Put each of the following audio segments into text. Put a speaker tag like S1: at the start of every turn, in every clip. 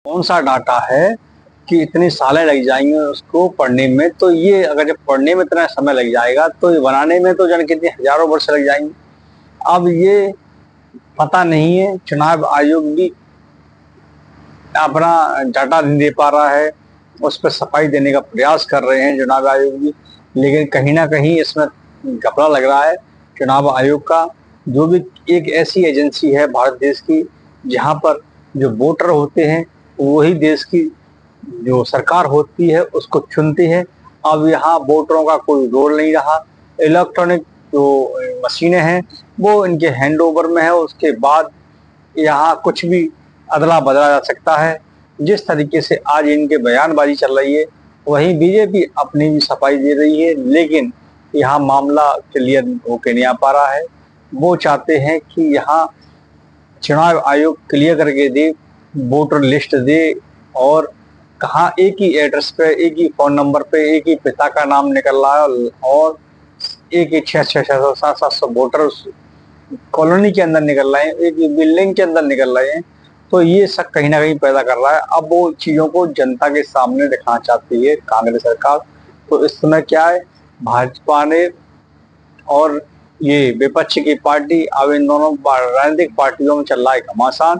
S1: कौन सा डाटा है कि इतनी सालें लग जाएंगी उसको पढ़ने में। तो ये अगर जब पढ़ने में इतना समय लग जाएगा तो ये बनाने में तो जाने कितने हजारों वर्ष लग जाएंगे। अब ये पता नहीं है, चुनाव आयोग भी अपना डाटा नहीं दे पा रहा है, उस पर सफाई देने का प्रयास कर रहे हैं चुनाव आयोग भी, लेकिन कहीं ना कहीं इसमें घपला लग रहा है। चुनाव आयोग का जो भी एक ऐसी एजेंसी है भारत देश की जहां पर जो वोटर होते हैं वही देश की जो सरकार होती है उसको चुनती है। अब यहाँ वोटरों का कोई रोल नहीं रहा। इलेक्ट्रॉनिक जो मशीनें हैं वो इनके हैंड ओवर में है, उसके बाद यहाँ कुछ भी अदला बदला जा सकता है। जिस तरीके से आज इनके बयानबाजी चल रही है वहीं बीजेपी अपनी भी सफाई दे रही है, लेकिन यहाँ मामला क्लियर होके नहीं आ पा रहा है। वो चाहते हैं कि यहाँ चुनाव आयोग क्लियर करके दे, वोटर लिस्ट दे, और कहाँ एक ही एड्रेस पे, एक ही फोन नंबर पे, एक ही पिता का नाम निकल रहा है और एक ही 600 700 वोटर कॉलोनी के अंदर निकल रहे हैं, एक ही बिल्डिंग के अंदर निकल रहे हैं। तो ये सब कहीं ना कहीं पैदा कर रहा है। अब वो चीजों को जनता के सामने दिखाना चाहती है कांग्रेस सरकार। तो इस समय क्या है, भाजपा ने और ये विपक्ष की पार्टी, अब इन दोनों राजनीतिक पार्टियों में चल रहा है घमासान,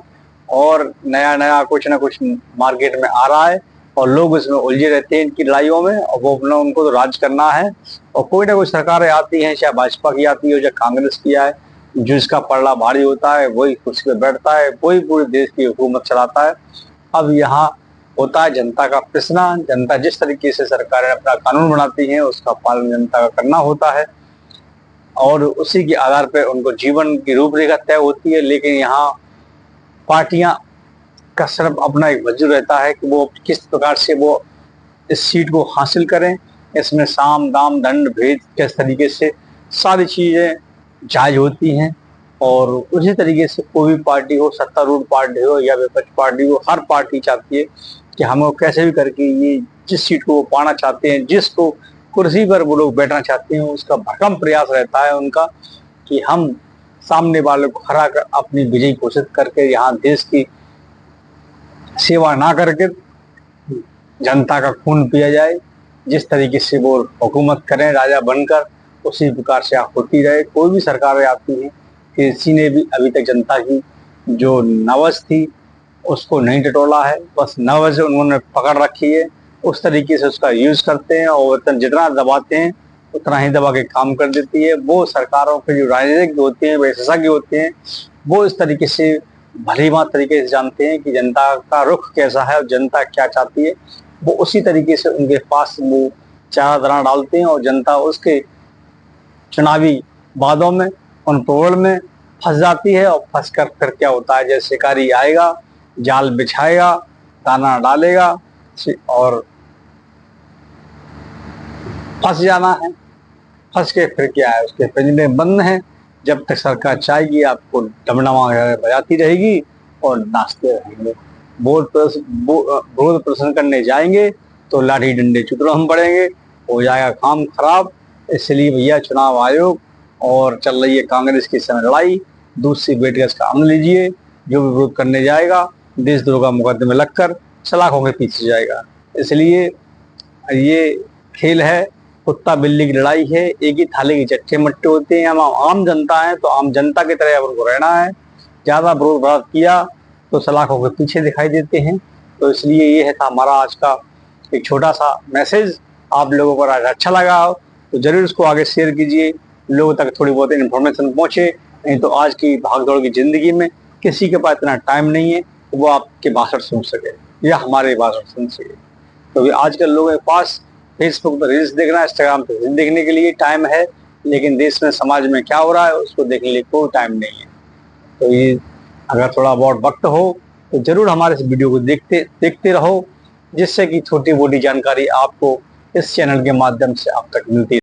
S1: और नया नया कुछ ना कुछ मार्केट में आ रहा है और लोग इसमें उलझे रहते हैं इनकी लड़ाइयों में, और वो अपना उनको तो राज करना है। और कोई ना कोई सरकारें आती हैं, चाहे भाजपा की आती हो चाहे कांग्रेस की आए, जिसका पलड़ा भारी होता है वही कुर्सी पे बैठता है, वही पूरे देश की हुकूमत चलाता है। अब यहाँ होता है जनता का पिसना। जनता जिस तरीके से सरकारें अपना कानून बनाती हैं उसका पालन जनता का करना होता है और उसी के आधार पर उनको जीवन की रूपरेखा तय होती है। लेकिन यहाँ पार्टियां का सिर्फ अपना एक वजूद रहता है कि वो किस प्रकार से वो इस सीट को हासिल करें। इसमें साम दाम दंड भेद किस तरीके से सारी चीजें जायज होती हैं, और उसी तरीके से कोई भी पार्टी हो, सत्तारूढ़ पार्टी हो या विपक्ष पार्टी हो, हर पार्टी चाहती है कि हम कैसे भी करके ये जिस सीट को वो पाना चाहते हैं, जिसको कुर्सी पर वो लोग बैठना चाहते हैं, उसका भरकम प्रयास रहता है उनका कि हम सामने वाले को हरा कर अपनी विजयी घोषित करके यहाँ देश की सेवा ना करके जनता का खून पिया जाए। जिस तरीके से वो हुकूमत करें राजा बनकर, उसी प्रकार से होती रहे। कोई भी सरकारें आती हैं, किसी ने भी अभी तक जनता की जो नवज थी उसको नहीं टटोला है, बस नवज उन्होंने पकड़ रखी है, उस तरीके से उसका यूज करते हैं और जितना दबाते हैं उतना ही दबा के काम कर देती है। वो सरकारों के जो राजनीतिक होते हैं, विशेषज्ञ होते हैं, वो इस तरीके से भली बात तरीके से जानते हैं कि जनता का रुख कैसा है और जनता क्या चाहती है। वो उसी तरीके से उनके पास वो चारा दाना डालते हैं और जनता उसके चुनावी वादों में, उन प्रोल में फंस जाती है। और फंस कर फिर क्या होता है, जैसे शिकारी आएगा, जाल बिछाएगा, दाना डालेगा और फंस जाना है। फंस के फिर क्या है, उसके पिंजरे बंद हैं। जब तक सरकार चाहेगी आपको डमडमा बजाती रहेगी और नाचते रहेंगे। विरोध प्रदर्शन करने जाएंगे तो लाठी डंडे चुटरों हम पड़ेंगे, हो जाएगा काम खराब। इसलिए भैया चुनाव आयोग और चल रही है कांग्रेस की समय लड़ाई, दूसरी बैठ कर इसका आनंद लीजिए। जो भी विरोध करने जाएगा देशद्रोह का मुकदमे लगकर सलाखों के पीछे जाएगा। इसलिए ये खेल है, कुत्ता बिल्ली की लड़ाई है। एक ही थाली के चट्टे मट्टे होते हैं। हम आम जनता है तो आम जनता की तरह उनको रहना है। ज्यादा विरोध विरोध किया तो सलाखों के पीछे दिखाई देते हैं। तो इसलिए ये है था हमारा आज का एक छोटा सा मैसेज। आप लोगों को अगर अच्छा लगा हो तो जरूर इसको आगे शेयर कीजिए, लोगों तक थोड़ी बहुत इन्फॉर्मेशन पहुंचे। नहीं तो आज की भागदौड़ की जिंदगी में किसी के पास इतना टाइम नहीं है वो आपके भाषण सुन सके या हमारे भाषण सुन सके। क्योंकि आजकल लोगों के पास फेसबुक पर रील्स देखना, इंस्टाग्राम पर रील्स देखने के लिए टाइम है, लेकिन देश में समाज में क्या हो रहा है उसको देखने के लिए कोई टाइम नहीं है। तो ये अगर थोड़ा बहुत वक्त हो तो जरूर हमारे इस वीडियो को देखते रहो, जिससे कि छोटी मोटी जानकारी आपको इस चैनल के माध्यम से आप तक मिलती है।